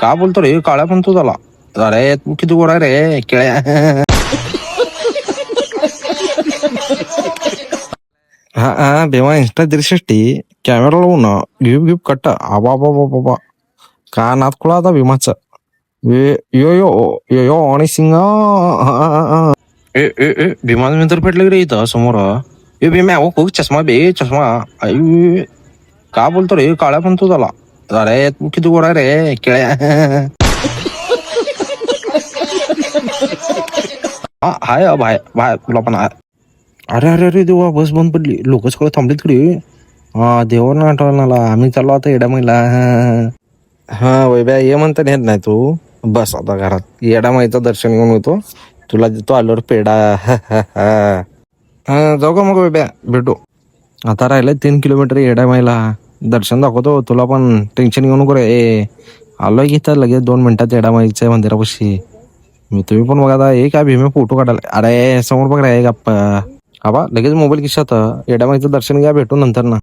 का बोलतो रे काळ्या पण तू झाला. अरे तू किती गोड आहे रे केळ्या. हा हा भीमा इन्स्टा दृष्टी कॅमेरा लावून गिफ गिफ कट्ट आबा बाबा बाबा का नात खुळा आता भीमाचा यो यो यो यो आणि सिंग ए ए ए भीमा मी तर पेटलं रे इथं समोर. ए भीम्या हो खूप चष्मा बे चष्मा. आई का बोलतो रे काळ्या पण तू झाला. अरे तू किती गोड आहे रे केळ्या. हा हाय भाय भाय तुला पण आहे. अरे अरे अरे देवा बस बंद पडली लोक सगळं थांबलेत कडे. हा देवा ना आठवणाला आम्ही चाललो आता येडा महिला. हा वैब्या ये म्हणता येत नाही तू. बस आता घरात येडा माईचं दर्शन घेऊन होतो तुला देतो आल्यावर पेडा. हा जाऊ का मग वैब्या भेटू. आता राहिलं 3 किलोमीटर येडा माईला. दर्शन दाखवतो तुला पण टेन्शन घेऊ नको रे. आलोय की तर लगेच 2 मिनिटात येडा माईच्या मंदिरापाशी. मी तुम्ही पण बघा आता एक काय भीमे फोटो काढायला. अरे समोर बघ रे गप्पा. आबा लगेच मोबाईल खिशात येडा माईचं दर्शन घ्या भेटू नंतर ना.